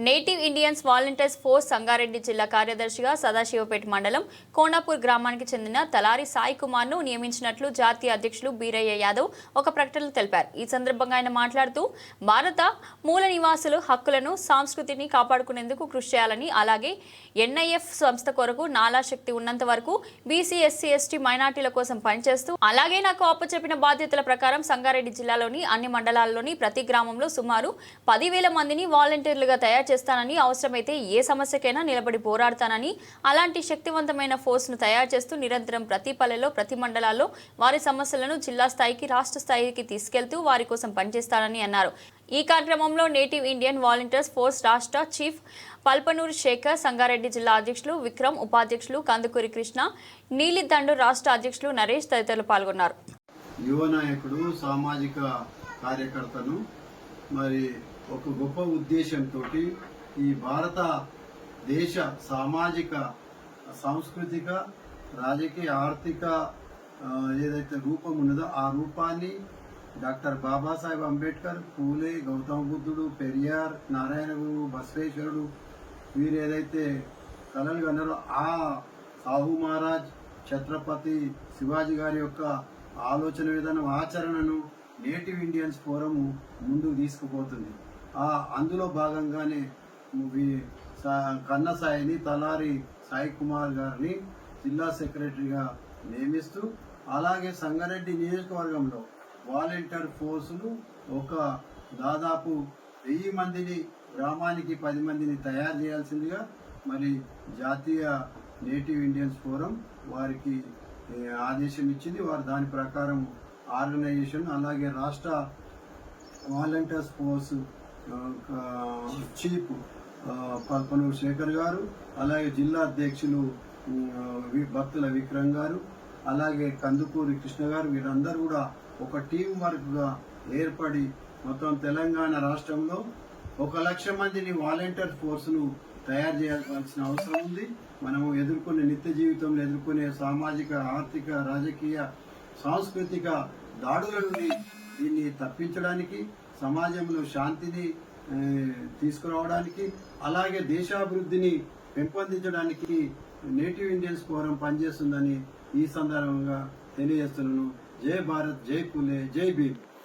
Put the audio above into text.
Native Indians volunteers force Sangareddy జిల్లా కార్యదర్శిగా సదాశివపేట మండలం కోనాపూర్ గ్రామానికి చెందిన తలారి సాయి కుమార్ ను నియమించినట్లు జాతీయ అధ్యక్షులు బీరయ్య యాదవ్ ఒక ప్రకటనలో తెలిపారు. ఈ సందర్భంగా ఆయన మాట్లాడుతూ భారత మూల నివాసుల హక్కులను సంస్కృతిని కాపాడుకునేందుకు కృషి చేయాలని, అలాగే ఎన్ఐఎఫ్ సంస్థ కొరకు నాలా శక్తి ఉన్నంత వరకు బీసీ, ఎస్సీ, ఎస్టీ, మైనార్టీల కోసం పనిచేస్తూ, అలాగే నాకు అప్పచెప్పిన బాధ్యతల ప్రకారం సంగారెడ్డి జిల్లాలోని అన్ని మండలాల్లోని ప్రతి గ్రామంలో సుమారు 10,000 మందిని వాలంటీర్లుగా తయారు చేస్తానని, అవసరమైతే ఏ సమస్యకైనా నిలబడి పోరాడతానని, అలాంటి శక్తివంతమైన ఫోర్స్ ను తయారు చేస్తూ నిరంతరం ప్రతి పల్లెలో, ప్రతి మండలాల్లో వారి సమస్యలను జిల్లా స్థాయికి, రాష్ట్ర స్థాయికి తీసుకెళ్తూ వారి కోసం పనిచేస్తానని అన్నారు. ఈ కార్యక్రమంలో నేటివ్ ఇండియన్ వాలంటీర్స్ ఫోర్స్ రాష్ట్ర చీఫ్ పల్పనూరు శేఖర్, సంగారెడ్డి జిల్లా అధ్యక్షులు విక్రమ్, ఉపాధ్యక్షులు కందుకూరి కృష్ణ, నీలిదండు రాష్ట్ర అధ్యక్షులు నరేష్ తదితరులు పాల్గొన్నారు. యువ నాయకుడు, సామాజిక కార్యకర్తను మరి ఒక గొప్ప ఉద్దేశంతో ఈ భారతదేశ సామాజిక, సాంస్కృతిక, రాజకీయ, ఆర్థిక ఏదైతే రూపం ఉన్నదో ఆ రూపాన్ని డాక్టర్ బాబాసాహెబ్ అంబేద్కర్, పూలే, గౌతమ బుద్ధుడు, పెరియార్, నారాయణ గురు, బసవేశ్వరుడు వీరు ఏదైతే కలలు కన్నారో ఆ సాహు మహారాజ్, ఛత్రపతి శివాజీ గారి యొక్క ఆలోచన విధానం, ఆచరణను నేటివ్ ఇండియన్స్ ఫోరం ముందుకు తీసుకుపోతుంది. అందులో భాగంగానే కన్న సాయిని, తలారి సాయి కుమార్ గారిని జిల్లా సెక్రటరీగా నియమిస్తూ, అలాగే సంగారెడ్డి నియోజకవర్గంలో వాలంటీర్ ఫోర్సులు ఒక దాదాపు 1000 మందిని, గ్రామానికి 10 మందిని తయారు చేయాల్సిందిగా మరి జాతీయ నేటివ్ ఇండియన్స్ ఫోరం వారికి ఆదేశం ఇచ్చింది. వారు దాని ప్రకారం ఆర్గనైజేషన్, అలాగే రాష్ట్ర వాలంటీర్స్ ఫోర్స్ చీఫ్ పల్పనూరు శేఖర్ గారు, అలాగే జిల్లా అధ్యక్షులు భక్తుల విక్రమ్ గారు, అలాగే కందుకూరి కృష్ణ గారు, వీరందరూ కూడా ఒక టీం వర్క్గా ఏర్పడి మొత్తం తెలంగాణ రాష్ట్రంలో 1,00,000 మందిని వాలంటీర్ ఫోర్స్ను తయారు చేయాల్సిన అవసరం ఉంది. మనము ఎదుర్కొనే నిత్య జీవితంలో ఎదుర్కొనే సామాజిక, ఆర్థిక, రాజకీయ, సాంస్కృతిక దాడుల నుండి దీన్ని తప్పించడానికి, సమాజంలో శాంతిని తీసుకురావడానికి, అలాగే దేశాభివృద్ధిని పెంపొందించడానికి నేటివ్ ఇండియన్స్ ఫోరం పనిచేస్తుందని ఈ సందర్భంగా తెలియజేస్తున్నాను. జై భారత్, జై పూలే, జై భీమ్.